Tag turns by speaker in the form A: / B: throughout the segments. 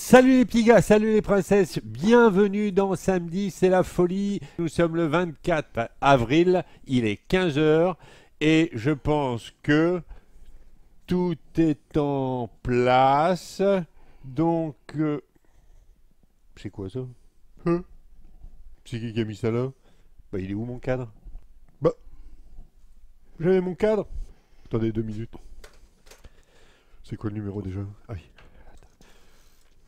A: Salut les petits gars, salut les princesses, bienvenue dans Samedi, c'est la folie. Nous sommes le 24 avril, il est 15 h et je pense que tout est en place. Donc, c'est quoi ça? C'est qui a mis ça là? Bah, il est où mon cadre? Bah, j'avais mon cadre. Attendez 2 minutes. C'est quoi le numéro déjà? Ah oui.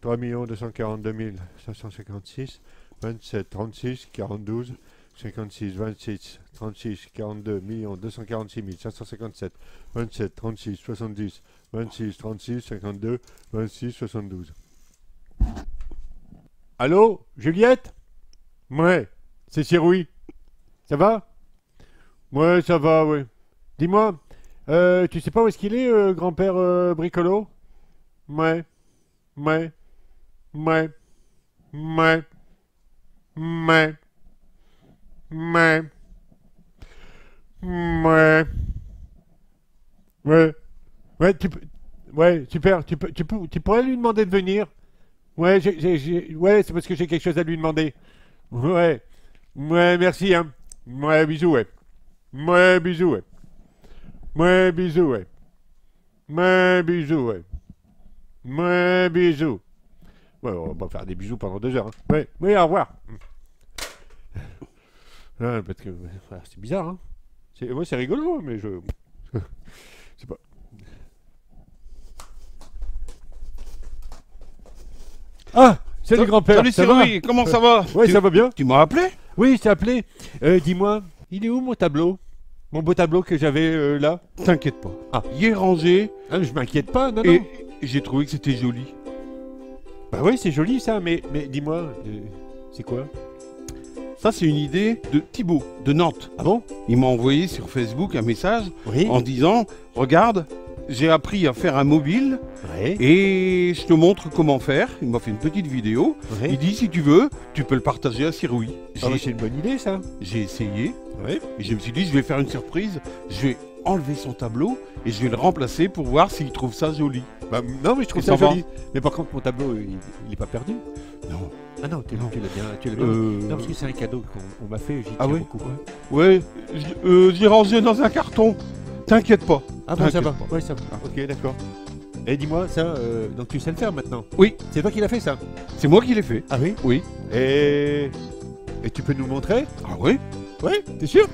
A: 3 242 556, 27, 36, 42, 56, 26, 36, 42 246 557, 27, 36, 70, 26, 36, 52, 26, 72. Allô, Juliette? Ouais, c'est Siroui. Ça va? Ouais, ça va, ouais. Dis-moi, tu sais pas où est-ce qu'il est, grand-père Bricolo? Ouais, ouais. Ouais, ouais, ouais, ouais, ouais, ouais, ouais, ouais, super, tu pourrais lui demander de venir. Ouais, ouais, c'est parce que j'ai quelque chose à lui demander. Ouais, ouais, merci, hein. Ouais, bisous, ouais. Ouais, bisous, ouais. Ouais, bisous, ouais. Ouais, bisous, ouais. Ouais, bisous. Ouais, on va faire des bisous pendant 2 heures. Hein. Ouais, oui, au revoir. Parce que c'est bizarre, hein. Moi, c'est rigolo, mais je sais pas. Ah, salut grand-père.
B: Salut Cyril, comment ça va?
A: Ouais, ça va bien.
B: Tu m'as appelé?
A: Oui, je t'ai appelé. Dis-moi, il est où mon tableau? Mon beau tableau que j'avais là?
B: T'inquiète pas.
A: Ah.
B: Il est rangé.
A: Ah, je m'inquiète pas, non,
B: Et
A: non.
B: j'ai trouvé que c'était joli.
A: Bah oui, c'est joli ça, mais dis-moi, c'est quoi?
B: Ça, c'est une idée de Thibaut, de Nantes.
A: Ah bon?
B: Il m'a envoyé sur Facebook un message
A: Oui.
B: en disant « Regarde, j'ai appris à faire un mobile
A: Ouais.
B: et je te montre comment faire. » Il m'a fait une petite vidéo.
A: Ouais.
B: Il dit « Si tu veux, tu peux le partager à Siroui. »
A: Ah, c'est une bonne idée ça.
B: J'ai essayé
A: Ouais.
B: et je me suis dit « Je vais faire une surprise. Je vais enlever son tableau et je vais le remplacer pour voir s'il trouve ça joli. »
A: Bah, non, mais je trouve
B: Et
A: ça
B: ça va.
A: joli. Mais par contre, mon tableau, il est pas perdu.
B: Non.
A: Ah non, tu l'as bien. Tu l'as bien. Non, parce que c'est un cadeau qu'on m'a fait. J'y
B: Ah
A: tiens
B: ouais?
A: beaucoup.
B: Ouais, j'ai rangé dans un carton. T'inquiète pas.
A: Ah bon, ça
B: T'inquiète
A: va.
B: pas.
A: Ouais, ça va. Ok, d'accord. Et dis-moi, ça, donc tu sais le faire maintenant?
B: Oui.
A: C'est toi qui l'as fait ça?
B: C'est moi qui l'ai fait.
A: Ah oui?
B: Oui.
A: Et tu peux nous le montrer?
B: Ah oui?
A: Ouais, t'es sûr?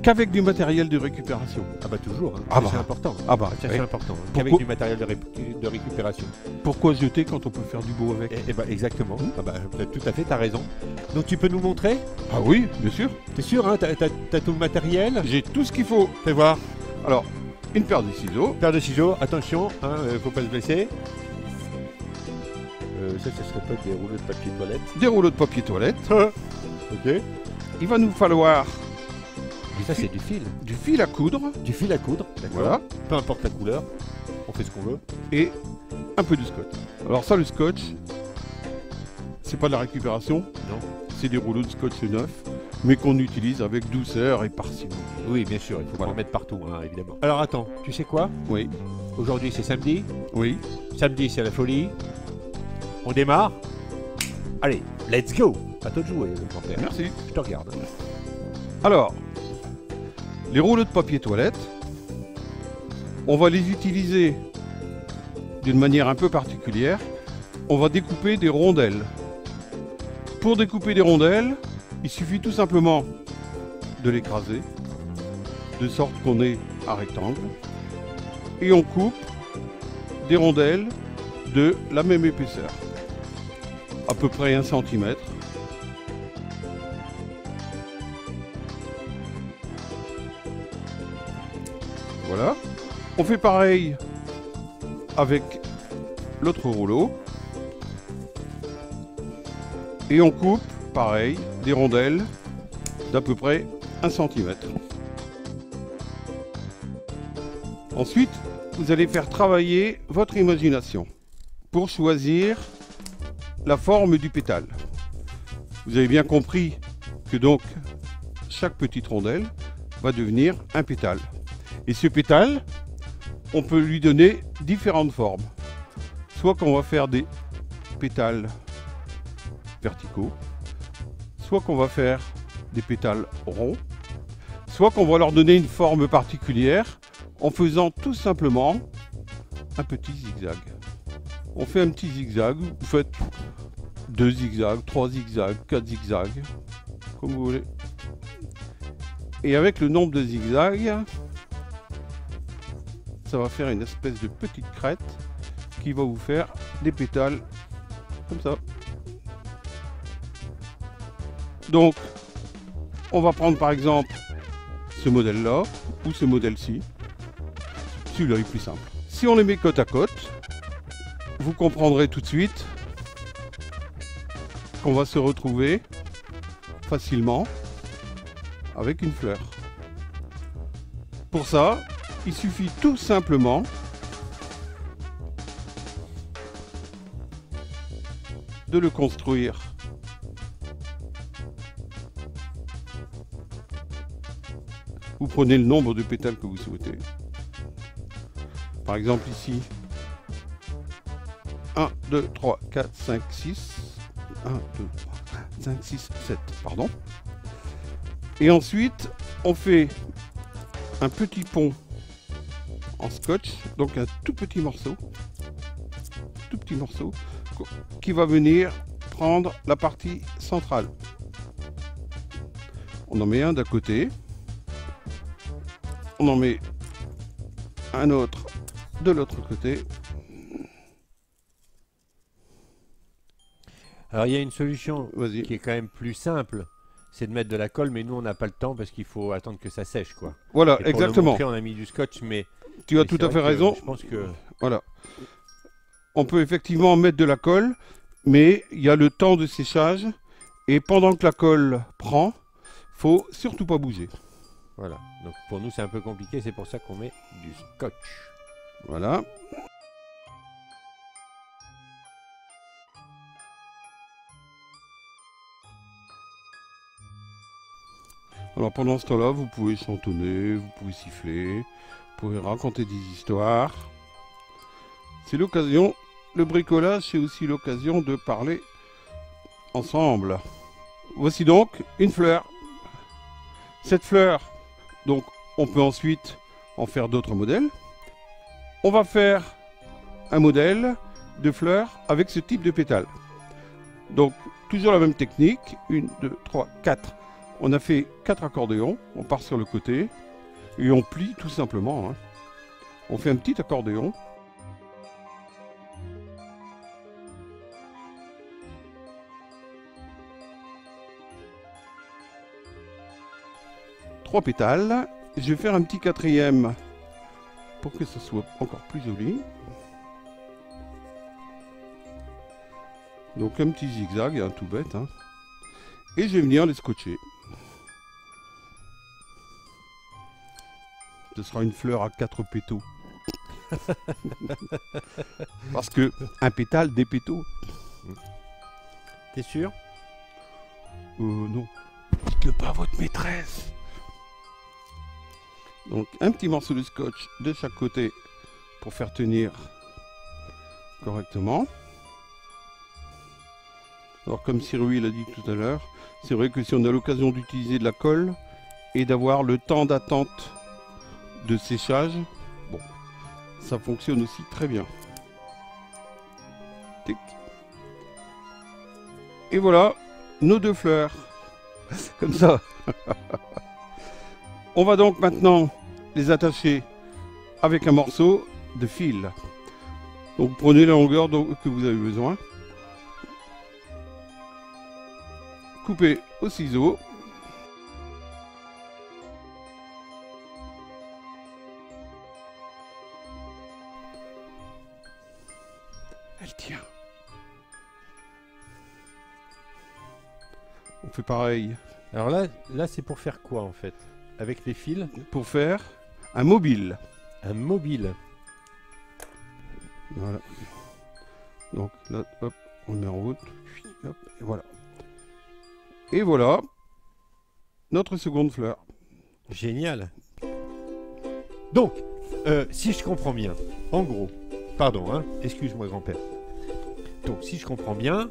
B: Qu'avec du matériel de récupération.
A: Ah bah toujours. Hein.
B: Ah
A: Ça,
B: bah.
A: c'est important.
B: Ah bah,
A: Ça,
B: ouais.
A: c'est important. Hein.
B: Pourquoi-
A: Qu'avec du matériel de récupération.
B: Pourquoi jeter quand on peut faire du beau avec?
A: Et bah exactement. Ah bah tout à fait, t'as raison. Donc tu peux nous montrer?
B: Ah oui, bien sûr.
A: T'es sûr, hein? T'as tout le matériel?
B: J'ai tout ce qu'il faut.
A: Fais voir.
B: Alors, une paire de ciseaux.
A: Paire de ciseaux, attention, hein, faut pas se blesser. Ça serait pas des rouleaux de papier toilette.
B: Des rouleaux de papier toilette.
A: Ok.
B: Il va nous falloir
A: Ça c'est du fil.
B: du fil à coudre.
A: Du fil à coudre, d'accord.
B: Voilà.
A: Peu importe la couleur, on fait ce qu'on veut.
B: Et un peu de scotch. Alors ça, le scotch, c'est pas de la récupération.
A: Non.
B: C'est des rouleaux de scotch neufs, mais qu'on utilise avec douceur et parcimonie.
A: Oui, bien sûr, il faut
B: Voilà.
A: en mettre partout, hein, évidemment. Alors attends, tu sais quoi?
B: Oui.
A: Aujourd'hui c'est samedi.
B: Oui.
A: Samedi c'est la folie. On démarre. Allez, let's go. À toi de jouer, le grand-père.
B: Merci.
A: Je te regarde.
B: Alors, les rouleaux de papier toilette, on va les utiliser d'une manière un peu particulière. On va découper des rondelles. Pour découper des rondelles, il suffit tout simplement de l'écraser, de sorte qu'on ait un rectangle. Et on coupe des rondelles de la même épaisseur, à peu près 1 cm. Voilà. On fait pareil avec l'autre rouleau. Et on coupe, pareil, des rondelles d'à peu près 1 cm. Ensuite, vous allez faire travailler votre imagination pour choisir la forme du pétale. Vous avez bien compris que donc chaque petite rondelle va devenir un pétale. Et ce pétale, on peut lui donner différentes formes. Soit qu'on va faire des pétales verticaux, soit qu'on va faire des pétales ronds, soit qu'on va leur donner une forme particulière en faisant tout simplement un petit zigzag. On fait un petit zigzag, vous faites 2 zigzags, 3 zigzags, 4 zigzags, comme vous voulez. Et avec le nombre de zigzags, ça va faire une espèce de petite crête qui va vous faire des pétales comme ça. Donc, on va prendre par exemple ce modèle-là ou ce modèle-ci. Celui-là est plus simple. Si on les met côte à côte, vous comprendrez tout de suite qu'on va se retrouver facilement avec une fleur. Pour ça, il suffit tout simplement de le construire. Vous prenez le nombre de pétales que vous souhaitez. Par exemple ici, 1, 2, 3, 4, 5, 6. 1, 2, 3, 4, 5, 6, 7, pardon. Et ensuite, on fait un petit pont en scotch, donc un tout petit morceau qui va venir prendre la partie centrale. On en met un d'un côté, on en met un autre de l'autre côté.
A: Alors il y a une solution
B: Vas-y.
A: qui est quand même plus simple, c'est de mettre de la colle, mais nous on n'a pas le temps parce qu'il faut attendre que ça sèche, quoi.
B: Voilà,
A: Et pour
B: exactement.
A: le montrer, on a mis du scotch, mais
B: Tu as
A: mais
B: tout
A: c'est
B: à fait
A: vrai que
B: raison.
A: Je pense que
B: Voilà. On peut effectivement mettre de la colle, mais il y a le temps de séchage. Et pendant que la colle prend, faut surtout pas bouger.
A: voilà. Donc pour nous c'est un peu compliqué, c'est pour ça qu'on met du scotch.
B: Voilà. Alors pendant ce temps-là, vous pouvez chantonner, vous pouvez siffler, vous pouvez raconter des histoires. C'est l'occasion, le bricolage, c'est aussi l'occasion de parler ensemble. Voici donc une fleur. Cette fleur, donc on peut ensuite en faire d'autres modèles. On va faire un modèle de fleur avec ce type de pétales. Donc toujours la même technique, 1, 2, 3, 4. On a fait 4 accordéons, on part sur le côté et on plie tout simplement. Hein. On fait un petit accordéon. Trois pétales. Je vais faire un petit quatrième pour que ce soit encore plus joli. Donc un petit zigzag, un tout bête. Hein. Et je vais venir les scotcher. Ce sera une fleur à 4 pétaux. Parce que un pétale, des pétaux.
A: T'es sûr?
B: Non. Dites-le pas à votre maîtresse. Donc un petit morceau de scotch de chaque côté pour faire tenir correctement. Alors comme Cyril l'a dit tout à l'heure, c'est vrai que si on a l'occasion d'utiliser de la colle et d'avoir le temps d'attente de séchage, bon, ça fonctionne aussi très bien. Tic. Et voilà nos deux fleurs. Comme ça. On va donc maintenant les attacher avec un morceau de fil. Donc prenez la longueur que vous avez besoin. Coupez au ciseau. Elle tient. On fait pareil.
A: Alors là c'est pour faire quoi en fait? Avec les fils?
B: Pour faire un mobile.
A: Un mobile.
B: Voilà. Donc là, hop, on le met en route. Hop, et voilà. Et voilà notre seconde fleur.
A: Génial. Donc, si je comprends bien, en gros, pardon, hein, excuse-moi grand-père. Donc si je comprends bien,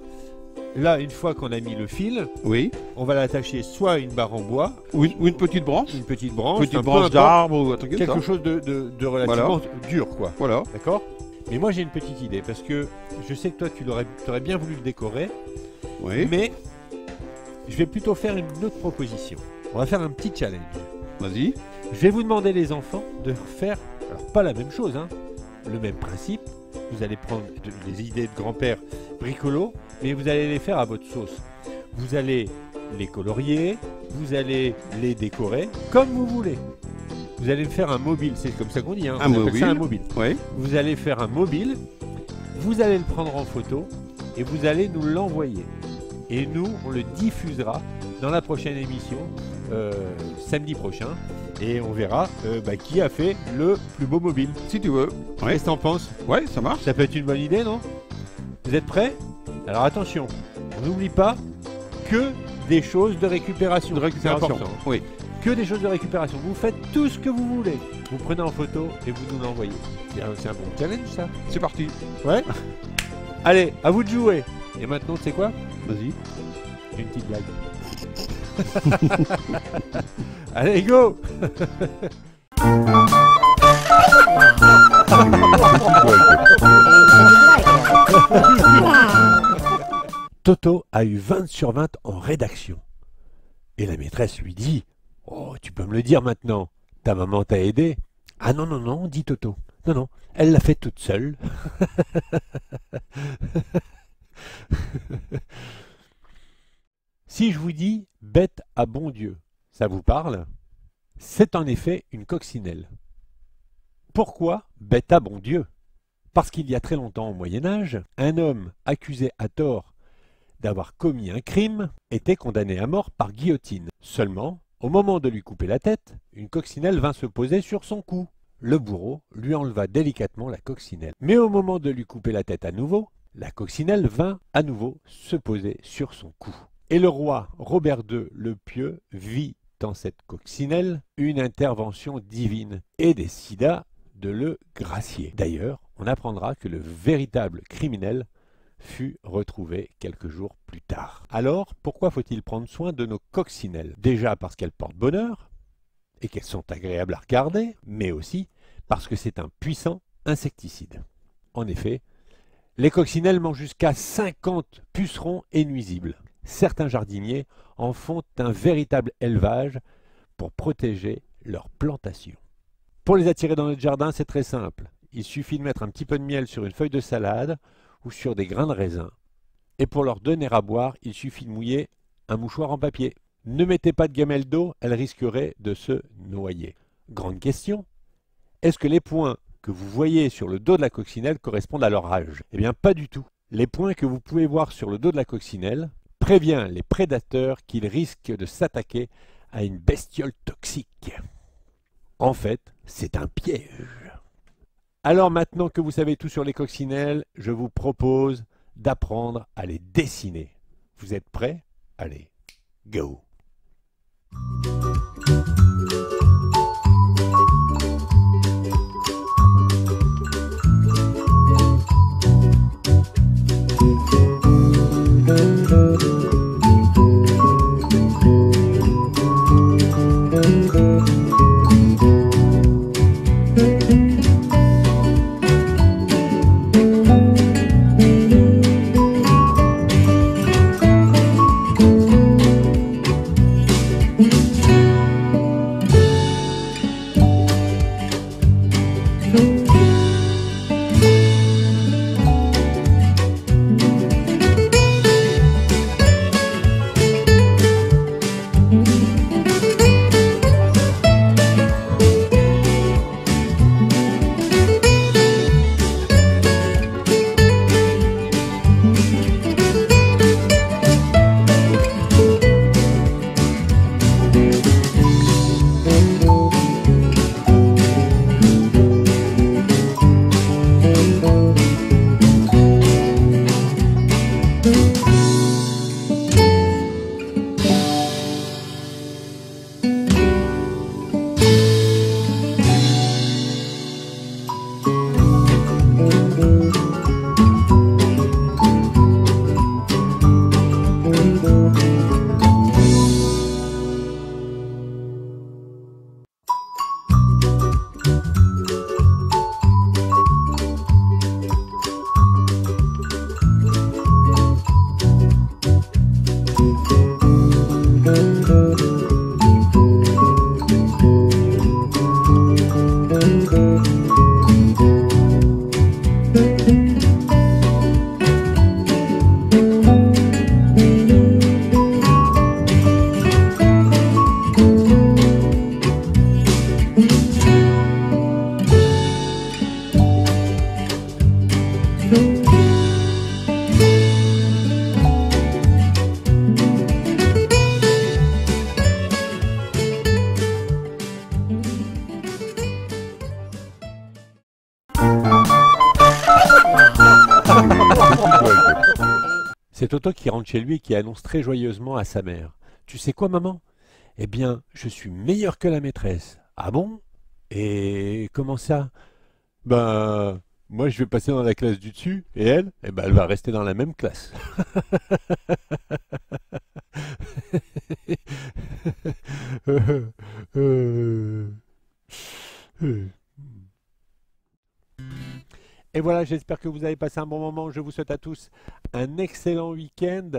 A: là, une fois qu'on a mis le fil,
B: Oui.
A: on va l'attacher soit à une barre en bois,
B: Ou une petite branche.
A: une petite branche,
B: Petite
A: un peu
B: branche
A: importe,
B: d'arbre ou un truc comme
A: quelque
B: ça.
A: chose de relativement dur, quoi.
B: Voilà.
A: D'accord? Mais moi, j'ai une petite idée, parce que je sais que toi, tu aurais bien voulu le décorer,
B: Oui.
A: mais je vais plutôt faire une autre proposition. On va faire un petit challenge.
B: Vas-y.
A: Je vais vous demander, les enfants, de faire, alors pas la même chose, hein, le même principe. Vous allez prendre des idées de grand-père bricolo, mais vous allez les faire à votre sauce. Vous allez les colorier, vous allez les décorer comme vous voulez. Vous allez me faire un mobile, c'est comme ça qu'on dit, hein,
B: Un
A: on appelle ça un
B: mobile.
A: mobile.
B: Oui.
A: Vous allez faire un mobile, vous allez le prendre en photo et vous allez nous l'envoyer. Et nous, on le diffusera dans la prochaine émission, samedi prochain. Et on verra qui a fait le plus beau mobile.
B: Si tu veux. Ouais.
A: Qu'est-ce que t'en penses?
B: Ouais, ça marche.
A: Ça peut être une bonne idée, non? Vous êtes prêts? Alors attention, on n'oublie pas que des choses de récupération.
B: De récupération.
A: C'est important.
B: Oui.
A: Que des choses de récupération. Vous faites tout ce que vous voulez. Vous prenez en photo et vous nous l'envoyez. C'est un bon challenge, ça.
B: C'est parti.
A: Ouais. Allez, à vous de jouer. Et maintenant, tu sais quoi?
B: Vas-y.
A: Une petite blague. Allez, go! Toto a eu 20 sur 20 en rédaction. Et la maîtresse lui dit: Oh, tu peux me le dire maintenant. Ta maman t'a aidé? Ah non, non, non, dit Toto. Non, non, elle l'a fait toute seule. Si je vous dis bête à bon Dieu, ça vous parle? C'est en effet une coccinelle. Pourquoi bête à bon Dieu? Parce qu'il y a très longtemps au Moyen-Âge, un homme accusé à tort d'avoir commis un crime était condamné à mort par guillotine. Seulement, au moment de lui couper la tête, une coccinelle vint se poser sur son cou. Le bourreau lui enleva délicatement la coccinelle. Mais au moment de lui couper la tête à nouveau, la coccinelle vint à nouveau se poser sur son cou. Et le roi Robert II le Pieux vit dans cette coccinelle une intervention divine et décida de le gracier. D'ailleurs, on apprendra que le véritable criminel fut retrouvé quelques jours plus tard. Alors, pourquoi faut-il prendre soin de nos coccinelles? Déjà parce qu'elles portent bonheur et qu'elles sont agréables à regarder, mais aussi parce que c'est un puissant insecticide. En effet, les coccinelles mangent jusqu'à 50 pucerons et nuisibles. Certains jardiniers en font un véritable élevage pour protéger leurs plantations. Pour les attirer dans notre jardin, c'est très simple. Il suffit de mettre un petit peu de miel sur une feuille de salade ou sur des grains de raisin. Et pour leur donner à boire, il suffit de mouiller un mouchoir en papier. Ne mettez pas de gamelle d'eau, elle risquerait de se noyer. Grande question, est-ce que les points que vous voyez sur le dos de la coccinelle correspondent à leur âge? Eh bien, pas du tout. Les points que vous pouvez voir sur le dos de la coccinelle préviennent les prédateurs qu'ils risquent de s'attaquer à une bestiole toxique. En fait, c'est un piège. Alors maintenant que vous savez tout sur les coccinelles, je vous propose d'apprendre à les dessiner. Vous êtes prêts? Allez, go! Toto qui rentre chez lui et qui annonce très joyeusement à sa mère. Tu sais quoi, maman? Eh bien, je suis meilleur que la maîtresse. Ah bon? Et comment ça? Ben, moi je vais passer dans la classe du dessus et elle, eh ben, elle va rester dans la même classe. Et voilà, j'espère que vous avez passé un bon moment. Je vous souhaite à tous un excellent week-end.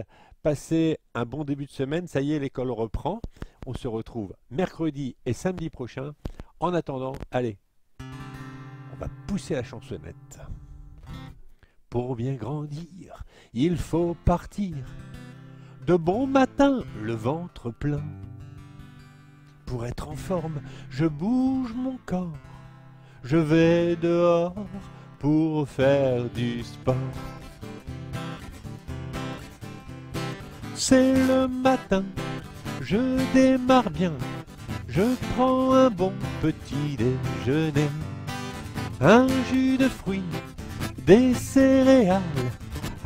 A: Passez un bon début de semaine. Ça y est, l'école reprend. On se retrouve mercredi et samedi prochain. En attendant, allez, on va pousser la chansonnette. Pour bien grandir, il faut partir. De bon matin, le ventre plein. Pour être en forme, je bouge mon corps. Je vais dehors pour faire du sport. C'est le matin, je démarre bien. Je prends un bon petit déjeuner. Un jus de fruits, des céréales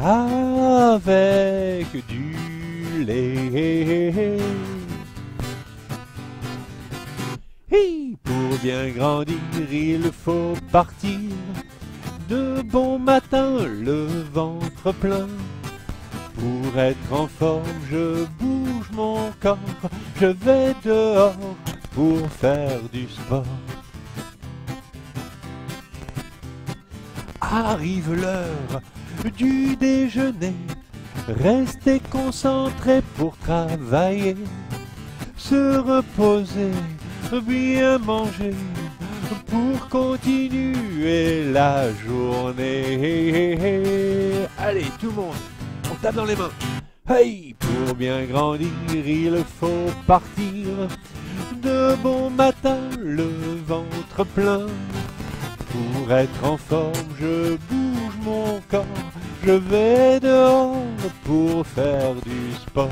A: avec du lait. Et pour bien grandir, il faut partir. De bon matin, le ventre plein. Pour être en forme, je bouge mon corps. Je vais dehors pour faire du sport. Arrive l'heure du déjeuner. Restez concentrés pour travailler. Se reposer, bien manger. Pour continuer la journée. Allez, tout le monde, on tape dans les mains. Hey, pour bien grandir, il faut partir. De bon matin, le ventre plein. Pour être en forme, je bouge mon corps. Je vais dehors pour faire du sport.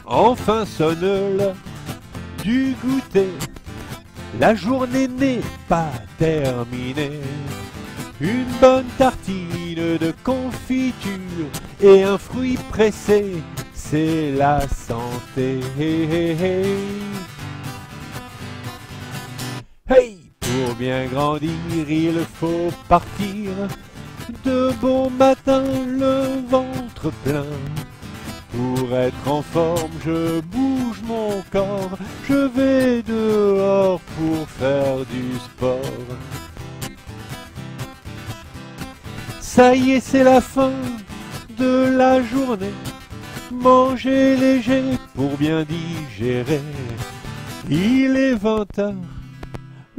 A: Enfin sonne l'heure du goûter. La journée n'est pas terminée. Une bonne tartine de confiture et un fruit pressé, c'est la santé. Hey, pour bien grandir, il faut partir. De bon matin, le ventre plein. Pour être en forme, je bouge mon corps. Je vais dehors pour faire du sport. Ça y est, c'est la fin de la journée. Manger léger pour bien digérer. Il est 20h,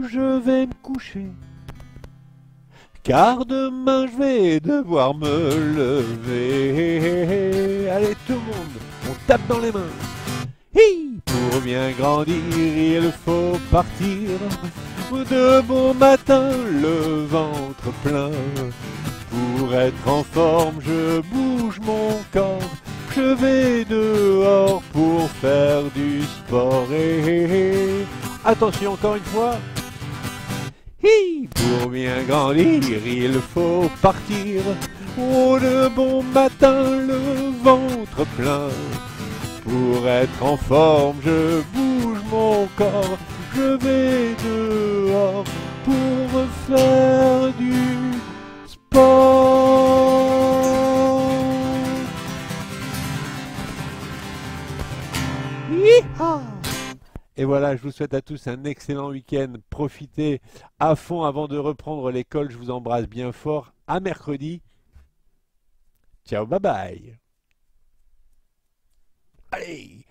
A: je vais me coucher. Car demain je vais devoir me lever. Allez tout le monde, on tape dans les mains. Hi, pour bien grandir, il faut partir. De bon matin, le ventre plein. Pour être en forme, je bouge mon corps. Je vais dehors pour faire du sport. Attention encore une fois. Hi, pour bien grandir, il faut partir. Oh, de bon matin, le ventre plein. Pour être en forme, je bouge mon corps. Je vais dehors pour faire du sport. Hi-ha! Et voilà, je vous souhaite à tous un excellent week-end. Profitez à fond avant de reprendre l'école. Je vous embrasse bien fort. À mercredi. Ciao, bye bye. Allez.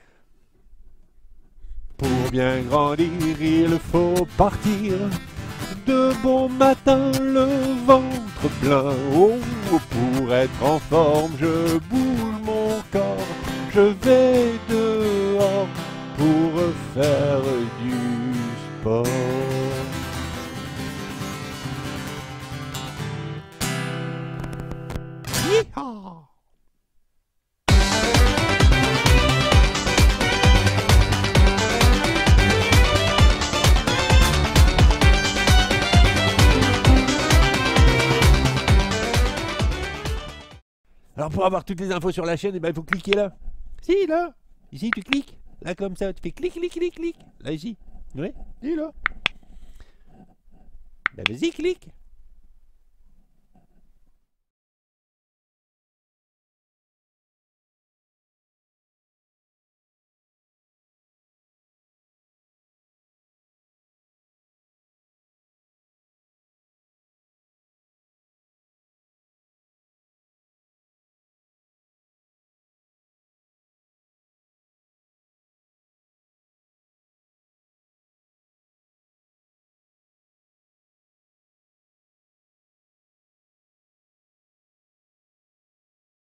A: Pour bien grandir, il faut partir. De bon matin, le ventre plein. Oh, pour être en forme, je bouge mon corps. Je vais dehors pour faire du sport. Yeehaw! Alors pour avoir toutes les infos sur la chaîne, eh ben, il faut cliquer là. Si, là. Ici, tu cliques. Là, comme ça, tu fais clic, clic, clic, clic. Là, ici. Oui, et là. Ben, vas-y, clique.